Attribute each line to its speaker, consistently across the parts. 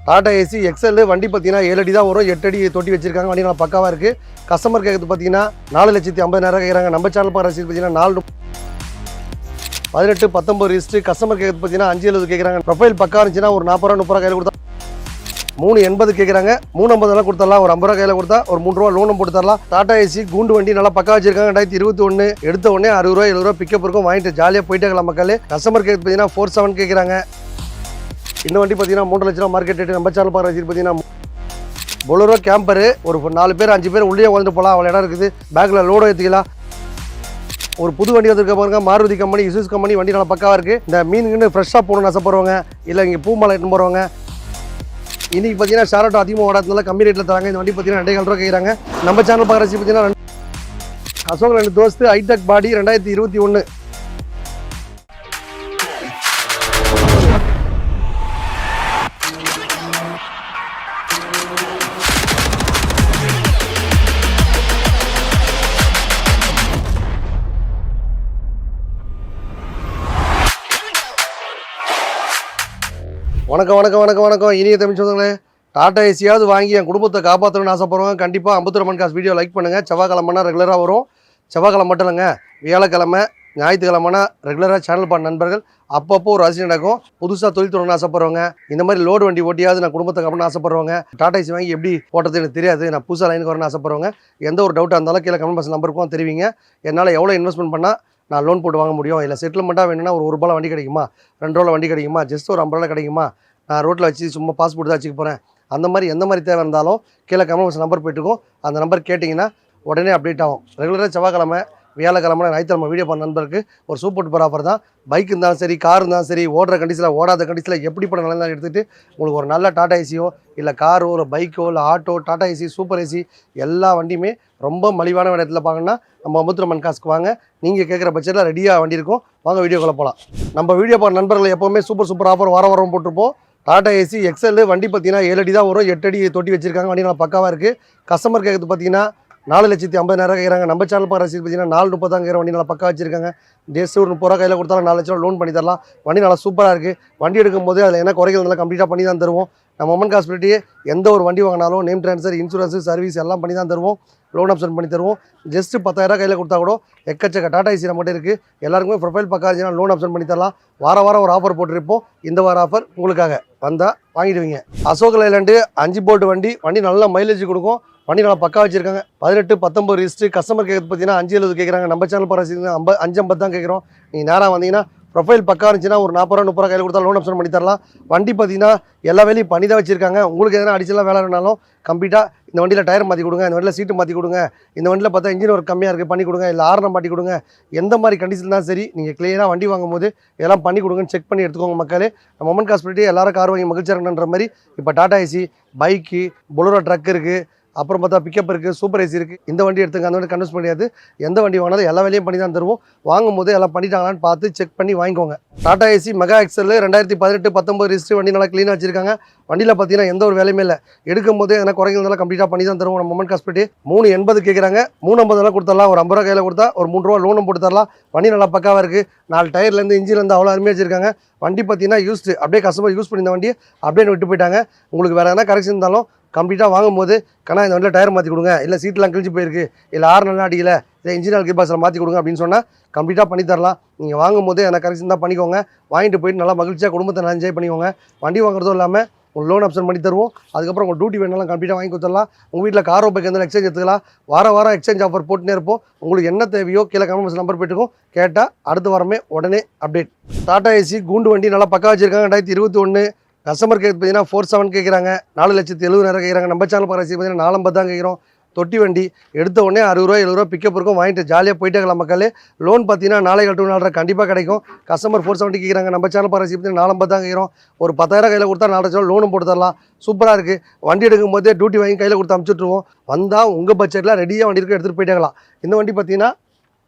Speaker 1: Tata AC XL வண்டி பார்த்தீங்கன்னா 7 அடி தான் வரும், 8 அடி தொட்டி வச்சிருக்காங்க. வண்டி நல்லா பக்காவாக இருக்குது. கஸ்டமர் கேட்குறது பார்த்தீங்கன்னா 4,50,000 கேட்குறாங்க. நம்ம சேனல் பார்க்குற ரசீது பார்த்தீங்கன்னா 4/18/19 ரிஜிஸ்டர். கஸ்டமர் கேட்குறது பார்த்தீங்கன்னா 5,70 கேட்குறாங்க. ப்ரொஃபைல் பக்கா இருந்துச்சுன்னா ஒரு 40 ரூபா 30 ரூபா கையில் கொடுத்தா 3,80 கேட்குறாங்க. 3,50 கொடுத்துடலாம். ஒரு 50 ரூபா கையில் கொடுத்தா ஒரு 3 ரூபா லோனும் போட்டு தரலாம். டாடா ஏசி கூண்டு வண்டி நல்லா பக்கா வச்சிருக்காங்க. 2021 எடுத்த உடனே 60 ரூபா 70 ரூபா பிக்கப் இருக்கும். வாங்கிட்டு ஜாலியாக போயிட்டே இருக்கலாம் மக்கள். கஸ்டமர் கேட்குறது பார்த்தீங்கன்னா 4,7 கேட்குறாங்க. இந்த வண்டி பார்த்தீங்கன்னா 3 லட்ச ரூபா மார்க்கெட் ரேட்டு. நம்ம சேனல் பார்க்குற ரசீது பார்த்தீங்கன்னா பொலரோ கேம்பரு. ஒரு 4 பேர் 5 பேர் உள்ளே உட்காந்து போகலாம். அவ்வளோ இடம் இருக்குது. பேக்கில் லோடு ஏற்றிக்கலாம். ஒரு புது வண்டி வந்துருக்க பாருங்க, மாருதி கம்பெனி, இசூஸ் கம்பெனி. வண்டி நல்லா பக்காவாக இருக்குது. இந்த மீனுக்குன்னு ஃப்ரெஷ்ஷாக போகணும்னு ஆசைப்படுறவங்க, இல்லை இங்கே பூ மலை எடுத்துன்னு போகிறவங்க. இன்றைக்கி பார்த்தீங்கன்னா ஷேர் அதிகமாக ஓடாதனால கம்மி ரேட்டில் தராங்க. இந்த வண்டி பார்த்தீங்கன்னா 2,500 ரூபா கேட்குறாங்க. நம்ம சேனல் பார்க்குற ரசீது பார்த்தீங்கன்னா அசோக் 2 தோஸ்து ஹைடெக் பாடி 2021. வணக்கம் வணக்கம் வணக்கம் வணக்கம் இனிய தமிழ் சொந்தங்களே, டாடா ஏசியாவது வாங்கி என் குடும்பத்தை காப்பாற்றணும்னு ஆசைப்படுறவங்க கண்டிப்பாக அம்பத்தூர் மன்காஸ் வீடியோ லைக் பண்ணுங்கள். செவ்வாய்க்கிழமைனா ரெகுலராக வரும். செவ்வாய்க்கிழமை மட்டும் இல்லைங்க, வியாழக்கிழமை ஞாயிற்றுக்கிழமைனா ரெகுலராக சேனல் பண்ண நண்பர்கள் அப்பப்போ ஒரு அதிசயம் நடக்கும். புதுசாக தொழில் தொடங்கணும்னு ஆசைப்படுறவங்க, இந்த மாதிரி லோடு வண்டி ஓட்டியாவது நான் குடும்பத்தை காப்பாற்றணும்னு ஆசைப்படுறவங்க, டாடா ஏசி வாங்கி எப்படி போட்டது எனக்கு தெரியாது, நான் புதுசாக லைனுக்கு வரணும்னு ஆசைப்படுறவங்க, எந்த ஒரு டவுட்டாக இருந்தாலும் கீழே கமெண்ட் பாக்ஸ் நம்பருக்கும் தெரிவிங்க. என்னால் எவ்வளோ இன்வெஸ்ட்மெண்ட் பண்ணால் நான் லோன் போட்டு வாங்க முடியும், இல்லை செட்டில்மெண்ட்டாக வேணும்னா ஒரு ரூபாயில் வண்டி கிடைக்குமா, 2 ரூபாயில் வண்டி கிடைக்குமா, ஜஸ்ட் ஒரு 50 ரூபா கிடைக்குமா, நான் ரோட்டில் வச்சு சும்மா பாஸ்போர்ட் தான் வச்சுக்க போகிறேன், அந்த மாதிரி எந்த மாதிரி தேவை இருந்தாலும் கீழே கமெண்ட் பாக்ஸ் நம்பர் போய்ட்டுருக்கோம். அந்த நம்பர் கேட்டிங்கன்னா உடனே அப்டேட் ஆகும். ரெகுலராக செவ்வாய்க்கிழமை வியாழக்கிழமை ஞாயிற்றுக்கிழமை வீடியோ பண்ண நண்பருக்கு ஒரு சூப்பர் டூப்பர் ஆஃபர் தான். பைக் இருந்தாலும் சரி, கார் இருந்தாலும் சரி, ஓடுற கண்டிஷனில் ஓடாத கண்டிஷனில் எப்படிப்பட்ட நிலையில் எடுத்துகிட்டு உங்களுக்கு ஒரு நல்ல டாடா ஏசியோ இல்லை காரோ இல்லை பைக்கோ இல்லை auto, Tata AC, super AC எல்லா வண்டியுமே ரொம்ப மலிவான இடத்துல பார்க்கணுன்னா நம்ம அம்பத்தூர் மன்காஸ்க்கு வாங்க. நீங்கள் கேட்குற பட்சத்தில் ரெடியாக வண்டி இருக்கும். வாங்க வீடியோக்குள்ளே போகலாம். நம்ம வீடியோ பண்ண நண்பர்கள் எப்போவுமே சூப்பர் ஆஃபர் வாரம் போட்டிருப்போம். டாடா ஏசி எக்ஸல் வண்டி பார்த்தீங்கன்னா 7 அடி தான் வரும், 8 அடி தொட்டி வச்சிருக்காங்க. வண்டி நல்லா பக்காவாக இருக்குது. கஸ்டமர் கேட்குறது பார்த்தீங்கன்னா 4,50,000 கேட்குறாங்க. நம்ம சேனல் பார்க்குற ரசீது பார்த்தீங்கன்னா 4,30 தான் கேட்குற. வண்டி நல்லா பக்கா வச்சிருக்காங்க. டேஸ் ஒரு 30 ரூபா கையில் கொடுத்தாலும் 4 லட்ச ரூபா லோன் பண்ணி தரலாம். வண்டி நல்லா சூப்பராக இருக்குது. வண்டி எடுக்கும்போது அதில் என்ன குறைகள் நல்லா கம்ப்ளீட்டாக பண்ணி தான் தருவோம். நம்ம மொமெண்ட் காஸ்பிலிட்டியே எந்த ஒரு வண்டி வாங்கினாலும் நேம் ட்ரான்ஸ்ஃபர், இன்சூரன்ஸு, சர்வீஸ் எல்லாம் பண்ணி தான் தருவோம். லோன் ஆப்ஷன் பண்ணி தருவோம். ஜஸ்ட்டு 10,000 கையில் கொடுத்தா கூட எக்கச்சக்க டாடா ஏசி மட்டும் இருக்குது. எல்லாருக்குமே ப்ரொஃபைல் பக்கா இருந்துச்சுன்னா லோன் ஆப்ஷன் பண்ணி தரலாம். வாரம் ஒரு ஆஃபர் போட்டிருப்போம். இந்த வார ஆஃபர் உங்களுக்காக வந்தால் வாங்கிடுவீங்க. அசோக் லைலாண்டு 5 போல்ட் வண்டி நல்ல மைலேஜ் கொடுக்கும். வண்டி நல்லா பக்கா வச்சிருக்காங்க. 18/19 ரிஜிஸ்டர். கஸ்டமர் கேட்குறது பார்த்தீங்கன்னா 5,70 கேட்குறாங்க. நம்ம சேனல் பார்த்து 5,50 தான் கேட்குறோம். நீங்கள் நேராக வந்தீங்கன்னா ப்ரொஃபைல் பக்கா இருந்துச்சுன்னா ஒரு 40 ரூபா 30 ரூபா கையில் கொடுத்தா லோன் ஆப்ஷன் பண்ணி தரலாம். வண்டி பார்த்தீங்கன்னா எல்லா வேலையும் பண்ணி தான் வச்சிருக்காங்க. உங்களுக்கு எதனா அடிச்சலாம் வேலை வேணாலும் கம்ப்ளீட்டாக இந்த வண்டியில் டயர் மாற்றி கொடுங்க, இந்த வண்டியில் சீட்டு மாற்றி கொடுங்க, இந்த வண்டியில் பார்த்தா இன்ஜின் ஒர்க் கம்மியாக இருக்குது பண்ணி கொடுங்க, இல்லை ஆரணம் மாட்டி கொடுங்க, எந்த மாதிரி கண்டிஷன் தான் சரி நீங்கள் கிளியராக வண்டி வாங்கும்போது எல்லாம் பண்ணி கொடுங்கன்னு செக் பண்ணி எடுத்துக்கோங்க மக்களே. நம்ம மொமெண்ட் காஸ்பிலிட்டி எல்லாரும் கார் வாங்கி மகிழ்ச்சியாக இருக்கணுன்ற மாதிரி இப்போ Tata Ace, bike, Bolero truck இருக்குது, அப்புறம் பார்த்தா பிக்கப் இருக்குது, சூப்பர் ஏசி இருக்குது. இந்த வண்டி எடுத்துங்க, அந்த வண்டி கன்வெர்ஸ் பண்ணியாது. எந்த வண்டி வாங்கினாலும் எல்லா வேலையும் பண்ணி தான் தருவோம். வாங்கும்போது எல்லாம் பண்ணிட்டாங்களான்னு பார்த்து செக் பண்ணி வாங்கிக்கோங்க. Tata Ace Mega XL 2018-19 register. வண்டி நல்லா க்ளீனாக வச்சிருக்காங்க. வண்டியில் பார்த்தீங்கன்னா எந்த ஒரு வேலையுமே இல்லை. எடுக்கும் போது எதனா குறைகள் கம்ப்ளீட்டாக பண்ணி தான் தருவோம். நம்ம மொமெண்ட் காஸ்பிலிட்டி 3,80 கேட்குறாங்க. 3,50 கொடுத்துடலாம். ஒரு 50 ரூபா கையில் கொடுத்தா ஒரு 3 ரூபா லோனும் போட்டு தரலாம். வண்டி நல்லா பக்காவாக இருக்குது. 4 டயர்லேருந்து இன்ஜின்லேருந்து அவ்வளோ அருமையாக வச்சிருக்காங்க. வண்டி பார்த்தீங்கன்னா யூஸ்டு அப்படியே கஸ்டமர் யூஸ் பண்ணி இந்த வண்டியை அப்படியே விட்டு போயிட்டாங்க. உங்களுக்கு வேறு எதனா கரெக்ஷன் இருந்தாலும் கம்ப்ளீட்டாக வாங்கும்போது கண்ணா இந்த வண்டியில் டயர் மாற்றி கொடுங்க, இல்லை சீட்டெலாம் கிழிச்சு போயிருக்கு, இல்லை ஆறு நல்லா அடிக்கல, இல்லை இன்ஜினியர் கீபாஸில் மாற்றி கொடுங்க அப்படின்னு சொன்னால் கம்ப்ளீட்டாக பண்ணி தரலாம். நீங்கள் வாங்கும்போது எனக்கு கரெக்ஷன் தான் பண்ணிக்கோங்க. வாங்கிட்டு போயிட்டு நல்லா மகிழ்ச்சியாக குடும்பத்தை நல்லா என்ஜாய் பண்ணிக்கோங்க. வண்டி வாங்குறதும் இல்லாமல் உங்களுக்கு லோன் ஆப்ஷன் பண்ணி தருவோம். அதுக்கப்புறம் உங்கள் டியூட்டி வேணாலும் கம்ப்ளீட்டாக வாங்கி கொடுத்துடலாம். உங்கள் வீட்டில் காரோ பைக் இருந்தாலும் எக்ஸ்சேஞ்ச் எடுத்துக்கலாம். வாரம் எக்ஸ்சேஞ்ச் ஆஃபர் போட்டுனே இருப்போம். உங்களுக்கு என்ன தேவையோ கீழே கமெண்ட் நம்பர் போய்ட்டுருக்கோம். கேட்டால் அடுத்த வாரமே உடனே அப்டேட். டாடா ஏசி கூண்டு வண்டி நல்லா பக்கா வச்சிருக்காங்க. 2021 கஸ்டமர் கேட்குறது பார்த்தீங்கன்னா 4,7 கேட்குறாங்க. 4,70,000 கேட்குறாங்க. நம்ம சேனல் பார்க்குற ரசீது பார்த்தீங்கன்னா 4,50 தான் கேட்குறோம். தொட்டி வண்டி எடுத்த உடனே 60 ரூபா 70 ரூபா பிக்கப் இருக்கும். வாங்கிட்டு ஜாலியாக போயிட்டே இருக்கலாம் மக்களே. லோன் பார்த்தீங்கன்னா 4,400 கண்டிப்பாக கிடைக்கும். கஸ்டமர் 470 கேட்குறாங்க. நம்ம சேனல் பார்க்குற ரசீது பார்த்தீங்கன்னா 4,50 தான் கேட்குறோம். ஒரு 10,000 கையில் கொடுத்தா 4 லட்சம் லோனும் போட்டு தரலாம். சூப்பராக இருக்குது. வண்டி எடுக்கும் போதே டியூட்டி வாங்கி கையில் கொடுத்து அனுப்பிச்சுட்ருவோம். வந்தால் உங்கள் பட்ஜெட்டில் ரெடியாக வண்டி இருக்க எடுத்துகிட்டு போயிட்டே இருக்கலாம். இந்த வண்டி பார்த்தீங்கன்னா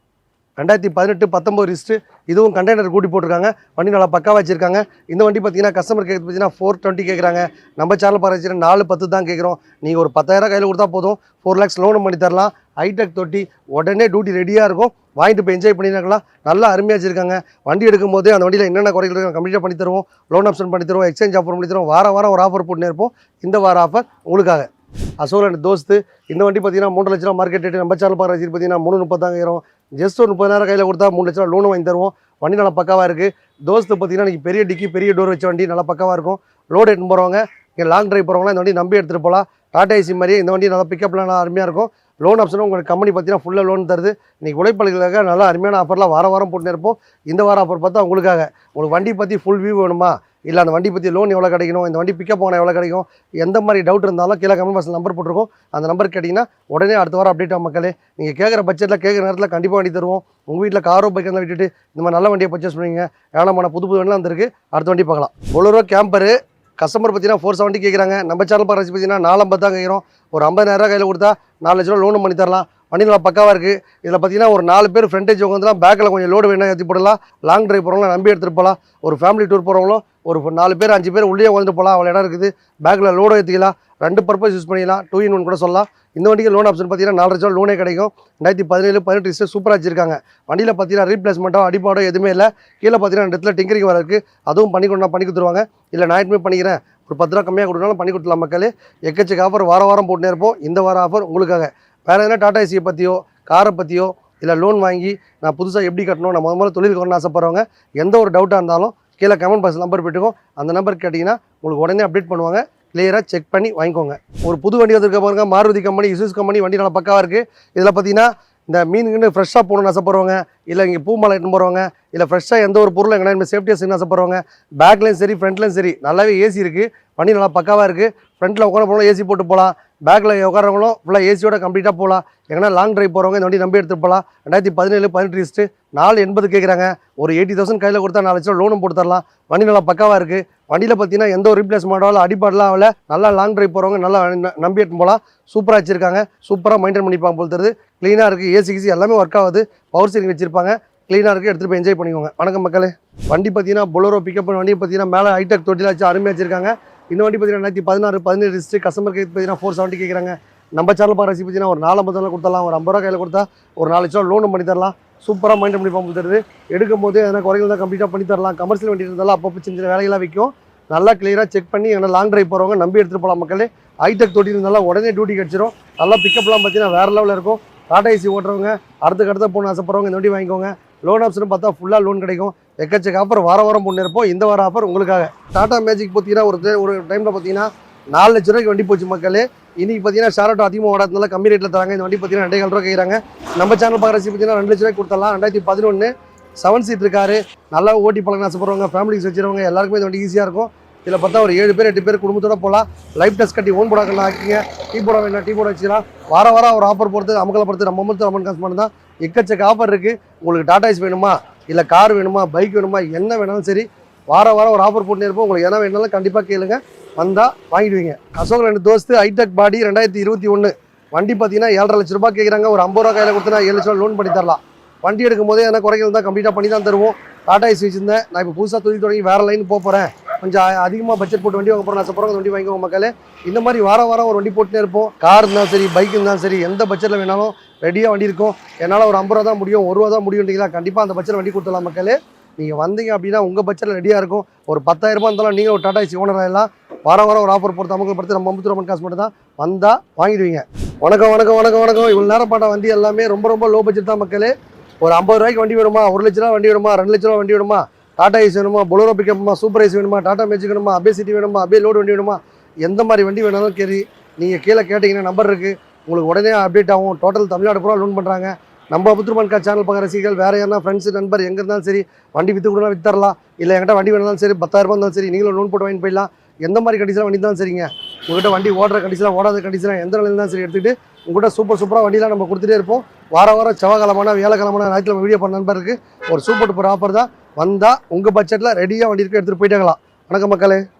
Speaker 1: 2018 19 ரிஸ்ட்டு. இதுவும் கண்டெய்னர் கூட்டி போட்டிருக்காங்க. வண்டி நல்லா பக்காவாக வச்சிருக்காங்க. இந்த வண்டி பார்த்தீங்கன்னா கஸ்டமர் கேட்குறது பார்த்தீங்கன்னா 420 கேட்குறாங்க. நம்ம சேனல் பார்த்து 410 தான் கேட்குறோம். நீங்கள் ஒரு 10,000 கையில் கொடுத்தா போதும், 4 lakhs லோனும் பண்ணி தரலாம். ஹைடெக் தொட்டி, உடனே டியூட்டி ரெடியாக இருக்கும். வாங்கிட்டு போய் என்ஜாய் பண்ணிக்கலாம். நல்லா அருமையாக வச்சிருக்காங்க. வண்டி எடுக்கும் போது அந்த வண்டியில் என்னென்ன குறைகள் இருக்கோ கம்ப்ளீட்டாக பண்ணி தருவோம். லோன் ஆப்ஷன் பண்ணி தருவோம், எக்ஸ்சேஞ்ச் ஆஃபர் பண்ணி தருவோம். வாரம் ஒரு ஆஃபர் போட்டுனே இருப்போம். இந்த வார ஆஃபர் உங்களுக்காக. அசோலன் தோஸ்து, இந்த வண்டி பார்த்தீங்கன்னா 3 லட்ச ரூபா மார்க்கெட் ரேட்டு. நம்ம சேனல் பார்த்து பார்த்தீங்கன்னா 330 தான் கேட்குறோம். ஜஸ்ட் ஒரு 30,000 கையில் கொடுத்தா 3 லட்ச ரூபா லோன் வாங்கி தருவோம். வண்டி நல்லா பக்காவாக இருக்குது. தோஸ்து பார்த்தீங்கன்னா இன்றைக்கி பெரிய டிக்கி, பெரிய டோர் வச்ச வண்டி நல்லா பக்காவாக இருக்கும். லோடு எடுத்துன்னு போகிறவங்க, இங்கே லாங் டிரைவ் போகிறவங்களாம் இந்த வண்டி நம்பி எடுத்துகிட்டு போகலாம். டாடா ஏசி மாதிரியே இந்த வண்டி நல்லா பிக்கப்லாம் நல்லா அருமையாக இருக்கும். லோன் ஆப்ஷனும் உங்களுக்கு கம்பெனி பார்த்தீங்கன்னா ஃபுல்லாக லோன் தருது. இன்றைக்கி உழைப்பாளிகளுக்காக நல்லா அருமையான ஆஃபர்லாம் வாரம் போட்டுன்னு இருப்போம். இந்த வாரம் ஆஃபர் பார்த்தா உங்களுக்காக. உங்களுக்கு வண்டி பற்றி ஃபுல் வியூ வேணுமா, இல்லை அந்த வண்டி பற்றி லோன் எவ்வளோ கிடைக்கணும், இந்த வண்டி பிக்கப் போனால் எவ்வளோ கிடைக்கும், எந்த மாதிரி டவுட் இருந்தாலும் கீழே கமெண்ட் பாக்ஸில் நம்பர் போட்டிருக்கோம். அந்த நம்பர் கேட்டிங்கன்னா உடனே அடுத்த வாரம் அப்டேட் ஆகும் மக்களே. நீங்கள் கேட்குற பட்ஜெட்டில் கேட்குற நேரத்தில் கண்டிப்பாக வண்டி தருவோம். உங்கள் வீட்டில் காரோ பைக் இருந்தால் விட்டுட்டு இந்த மாதிரி நல்ல வண்டியை பர்ச்சேஸ் பண்ணுவீங்க. ஏழமான புது வண்டிலாம் வந்திருக்கு. அடுத்த வண்டி பார்க்கலாம். பொலரோ கேம்பரு கஸ்டமர் பார்த்தீங்கன்னா 470 கேட்குறாங்க. நம்ம சேனல் பார்த்து பார்த்தீங்கன்னா 450 தான் கேட்குறோம். ஒரு 50,000 கையில் கொடுத்தா 4 லட்ச ரூபா லோனும் பண்ணி தரலாம். வண்டி நல்லா பக்காவாக இருக்குது. இதில் பார்த்தீங்கன்னா ஒரு 4 பேர் ஃப்ரண்டேஜ் உட்காந்துலாம், பேக்கில் கொஞ்சம் லோடு வேணா ஏற்றி போடலாம். லாங் டிரைவ் போகிறவங்களாம் நம்பி எடுத்துகிட்டு போகலாம். ஒரு ஃபேமிலி டூர் போகிறவங்களும் ஒரு 4 பேர் 5 பேர் உள்ளே உட்காந்துட்டு போகலாம். அவ்வளோ இடம் இருக்குது. பேக்கில் லோடு ஏற்றிக்கலாம். 2 பர்பஸ் யூஸ் பண்ணிக்கலாம். 2 in 1 கூட சொல்லலாம். இந்த வண்டிக்கு லோன் ஆப்ஷன் பார்த்தீங்கன்னா 4 லட்ச ரூபா லோனே கிடைக்கும். 2017 18 ரிஸ்ட்டு சூப்பராக வச்சிருக்காங்க. வண்டியில் பார்த்தீங்கன்னா ரீப்ளேஸ்மெண்ட்டோ அடிப்பாடோ எதுவுமே இல்லை. கீழே பார்த்தீங்கன்னா 2 இடத்துல டிங்கரிங் வர இருக்குது. அதுவும் பண்ணி கொடுத்துருவாங்க. இல்லை நான் எதுவுமே பண்ணிக்கிறேன், ஒரு 10 ரூபா கம்மியாக கொடுத்தாலும் பண்ணி கொடுத்துலாம் மக்களே. எக்கச்சக்க ஆஃபர் வாரம் போட்டுனே இருப்போம். இந்த வார ஆஃபர் உங்களுக்காக. வேறு எதனா டாடா ஏசியை பற்றியோ, காரை பற்றியோ, இல்லை லோன் வாங்கி நான் புதுசாக எப்படி கட்டணும், நான் முதல்ல தொழில் கட்டணும்னு ஆசைப்படுறவங்க எந்த ஒரு டவுட்டாக இருந்தாலும் கீழே கமெண்ட் பாக்ஸ் நம்பர் போட்டுக்கோ. அந்த நம்பர் கேட்டிங்கன்னா உங்களுக்கு உடனே அப்டேட் பண்ணுவாங்க. கிளியராக செக் பண்ணி வாங்கிக்கோங்க. ஒரு புது வண்டி வந்திருக்க பாருங்க, மாருதி கம்பெனி, இசூஸ் கம்பெனி. வண்டி நல்லா பக்காவாக இருக்குது. இதில் பார்த்தீங்கன்னா இந்த மீனுக்குன்னு ஃப்ரெஷ்ஷாக போகணும்னு ஆசைப்படுறவங்க, இல்லை இங்கே பூ மலை எடுத்துன்னு போகிறவங்க, இல்லை ஃப்ரெஷ்ஷாக எந்த ஒரு பொருளும் எங்கன்னா சேஃப்டியாக செய்யணும்னு ஆசைப்படுறவங்க, பேக்லேயும் சரி ஃப்ரண்ட்லேயும் சரி நல்லாவே ஏசி இருக்குது. வண்டி நல்லா பக்காவாக இருக்குது. ஃப்ரண்ட்டில் உட்கார போகலாம், ஏசி போட்டு போகலாம். பேக்கில் உட்காரவங்களும் ஃபுல்லாக ஏசியோட கம்ப்ளீட்டாக போகலாம். எங்கன்னா லாங் டிரைவ் போகிறவங்க இந்த வண்டி நம்பி எடுத்துகிட்டு போகலாம். 2017 18 ரிஸ்ட்டு 480 கேட்குறாங்க. ஒரு 80,000 கையில் கொடுத்தா 4 லட்சம் லோனும் போட்டு தரலாம். வண்டி நல்லா பக்காவாக இருக்குது. வண்டியில் பார்த்தீங்கன்னா எந்த ஒரு ரீப்ளேஸ்மெண்ட்டாலும் அடிப்பாடலாம் ஆகல. நல்லா லாங் டிரைவ் போகிறவங்க நல்லா நம்பி எடுத்து போகலாம். சூப்பராக வச்சிருக்காங்க. சூப்பராக மெயின்டைன் பண்ணிப்பாங்க போல் தருது. க்ளீனாக இருக்குது. ஏசி எல்லாமே ஒர்க் ஆகுது. பவர் ஸ்டீரிங் வச்சிருப்பாங்க. க்ளீனாக இருக்குது. எடுத்துகிட்டு போய் என்ஜாய் பண்ணிக்கோங்க. வணக்கம் மக்களே. வண்டி பார்த்தீங்கன்னா பொலரோ பிக்கப் வண்டி பார்த்தீங்கன்னா மேலே ஹைடெக் தொட்டியில் வச்சு அருமையாக வச்சிருக்காங்க. இந்த வண்டி பார்த்தீங்கன்னா 2016 17 ரிஸ்ட்டு. கஸ்டமர் கேட்டு பார்த்தீங்கன்னா 470 கேட்குறாங்க. நம்ம சேனல் பார்த்து பார்த்தீங்கன்னா ஒரு 450 கொடுத்தலாம். ஒரு 50 ரூபா கையில் கொடுத்தா ஒரு 4 லட்சம் லோனும் பண்ணி தரலாம். சூப்பராக மெயின்டைன் பண்ணி போல் தருது. எடுக்கும் போது எதனா குறைகள் தான் கம்ப்ளீட்டாக பண்ணி தரலாம். கமர்ஷியல் வண்டி இருந்தாலும் அப்பப்போ சின்ன வேலைகளாக விற்கும். நல்லா கிளியராக செக் பண்ணி எங்கன்னா லாங் டிரைவ் போகிறவங்க நம்பி எடுத்துகிட்டு போகலாம் மக்களே. ஹைடெக் தொட்டி இருந்தாலும் உடனே டியூட்டி கிடச்சிரும். நல்லா பிக்கப்லாம் பார்த்தீங்கன்னா வேறு லெவலில் இருக்கும். டாடா ஏசி ஓட்டுறவங்க, அடுத்த போகணும் ஆசைப்படுறவங்க இந்த வண்டி வாங்கிக்கோங்க. லோன் ஆப்ஷன் பார்த்தா ஃபுல்லாக லோன் கிடைக்கும். எக்கச்சக்க ஆஃபர் வாரம் போட்டு இருப்போம். இந்த வார ஆஃபர் உங்களுக்காக. டாடா மேஜிக் பார்த்தீங்கன்னா ஒரு டைமில் பார்த்தீங்கன்னா 4 லட்ச ரூபாய்க்கு வண்டி போச்சு மக்களே. இன்றைக்கி பார்த்தீங்கன்னா ஷேர் அதிகமாக ஓடாதனால கம்மி ரேட்டில் தராங்க. இந்த வண்டி பார்த்தீங்கன்னா 2,4 ரூபா கேட்குறாங்க. நம்ம சேனல் பார்க்குற பார்த்தீங்கன்னா 2 லட்ச ரூபாய்க்கு கொடுத்தலாம். 2011 7 சீட் இருக்காரு. நல்லா ஓட்டி பழங்க ஆசைப்படுறவங்க, ஃபேமிலிஸ் வச்சுருவங்க எல்லாருக்குமே இந்த வண்டி ஈஸியாக இருக்கும். இதில் பார்த்தா ஒரு 7 பேர் 8 பேர் குடும்பத்தோட போகலாம். லைஃப் டெஸ்ட் கட்டி ஓன் போடாக்கலாம் ஆக்கிங்க. டீ போட வேணா டீ போட வச்சுக்கலாம். வாரம் ஒரு ஆஃபர் போடுறது அமக்கலை பொறுத்து நம்ம அமௌண்ட் காசு பண்ணி தான் எக்கச்சக்க ஆஃபர் இருக்குது. உங்களுக்கு டாடா ஏசி வேணுமா, இல்லை கார் வேணுமா, பைக் வேணுமா, என்ன வேணாலும் சரி வாரம் ஒரு ஆஃபர் போட்டுனே இருப்போம். உங்களுக்கு என்ன வேணாலும் கண்டிப்பாக கேளுங்க, வந்தால் வாங்கிடுவீங்க. அசோக் 2 தோஸ்து ஹைடெக் பாடி 2021 வண்டி பார்த்தீங்கன்னா 7.5 லட்ச ரூபாய் கேட்குறாங்க. ஒரு 50 ரூபா கையில் கொடுத்தா 7 லட்ச ரூபா லோன் பண்ணி தரலாம். வண்டி எடுக்கும் போதே என்ன குறைகள் தான் கம்ப்ளீட்டாக பண்ணி தான் தருவோம். டாடா ஏசி வச்சிருந்தேன். நான் இப்போ புதுசாக தொழில் தொடங்கி வேறு லைன் போகிறேன், கொஞ்சம் அதிகமாக பட்ஜெட் போட்டு வண்டி வாங்க போகிறேன் ஆசைப்படுறவங்க வண்டி வாங்கிக்கோங்க மக்களே. இந்த மாதிரி வாரம் ஒரு வண்டி போட்டுனே இருப்போம். கார் இருந்தாலும் சரி, பைக் இருந்தாலும் சரி, எந்த பட்ஜெட்டில் வேணாலும் ரெடியாக வண்டி இருக்கும். என்னால் ஒரு 50 ரூபா தான் முடியும், 1 ரூபா தான் முடியும்ன்றீங்களா, கண்டிப்பாக அந்த பட்ஜெட் வண்டி கொடுத்துடலாம் மக்களே. நீங்கள் வந்தீங்க அப்படின்னா உங்கள் பட்ஜெட்டில் ரெடியாக இருக்கும். ஒரு 10,000 ரூபா இருந்தாலும் நீங்கள் ஒரு டாடா ஏசி ஓனர் ஆகலாம். வாரம் ஒரு ஆஃபர் பொறுத்து அமௌண்ட் படுத்து நம்ம 50 ரூபா காசு மட்டும் தான் வந்தால் வாங்கிடுவீங்க. வணக்கம். இவ்வளோ நேரம் பாட்ட வண்டி எல்லாமே ரொம்ப லோ பட்ஜெட் தான் மக்களே. ஒரு 50 ரூபாய்க்கு வண்டி வேணுமா, 1 லட்ச ரூபா வண்டி வேணுமா, 2 லட்ச ரூபா வண்டி வேணுமா, டாடா ஏசி வேணுமா, பொலரோ பிக்கப் வேணுமா, சூப்பர் ஏசி வேணுமா, டாடா மேஜிக் வேணுமா, அபே சிட்டி வேணுமா, அபே லோடு வண்டி வேணுமா, எந்த மாதிரி வண்டி வேணாலும் சரி நீங்கள் கீழே கேட்டிங்கன்னா நம்பர் இருக்குது. உங்களுக்கு உடனே அப்டேட் ஆகும். டோட்டல் தமிழ்நாடு பூரா லோன் பண்ணுறாங்க. நம்ம அபுத்ருமன்கா சேனல் பார்க்குற ரசிகர்கள் வேறு யாருன்னா ஃப்ரெண்ட்ஸு நண்பர் எங்கே இருந்தாலும் சரி வண்டி விற்று கொடுனா வித்தரலாம். இல்லை என்கிட்ட வண்டி வேணாலும் சரி 10,000 ரூபா இருந்தாலும் சரி நீங்களும் லோன் போட்டு வாங்கி போயிடலாம். எந்த மாதிரி கண்டிஷனாக வண்டி தான் சரிங்க. உங்கள்கிட்ட வண்டி ஓடுற கண்டிஷனாக ஓடாத கண்டிஷனாக எந்த நிலையில் தான் சரி எடுத்துகிட்டு உங்கள்கிட்ட சூப்பராக வண்டிலாம் நம்ம கொடுத்துட்டே இருப்போம். வாரம் செவ்வாய்க்கிழமை வியாழக்கிழமை ஞாயிற்றுக்கிழமை வீடியோ பண்ண நண்பருக்கு ஒரு சூப்பர் ஆஃபர் தான். வந்தால் உங்கள் பட்ஜெட்டில் ரெடியாக வண்டி இருக்க எடுத்துகிட்டு போயிட்டாங்களாம். வணக்கம் மக்களே.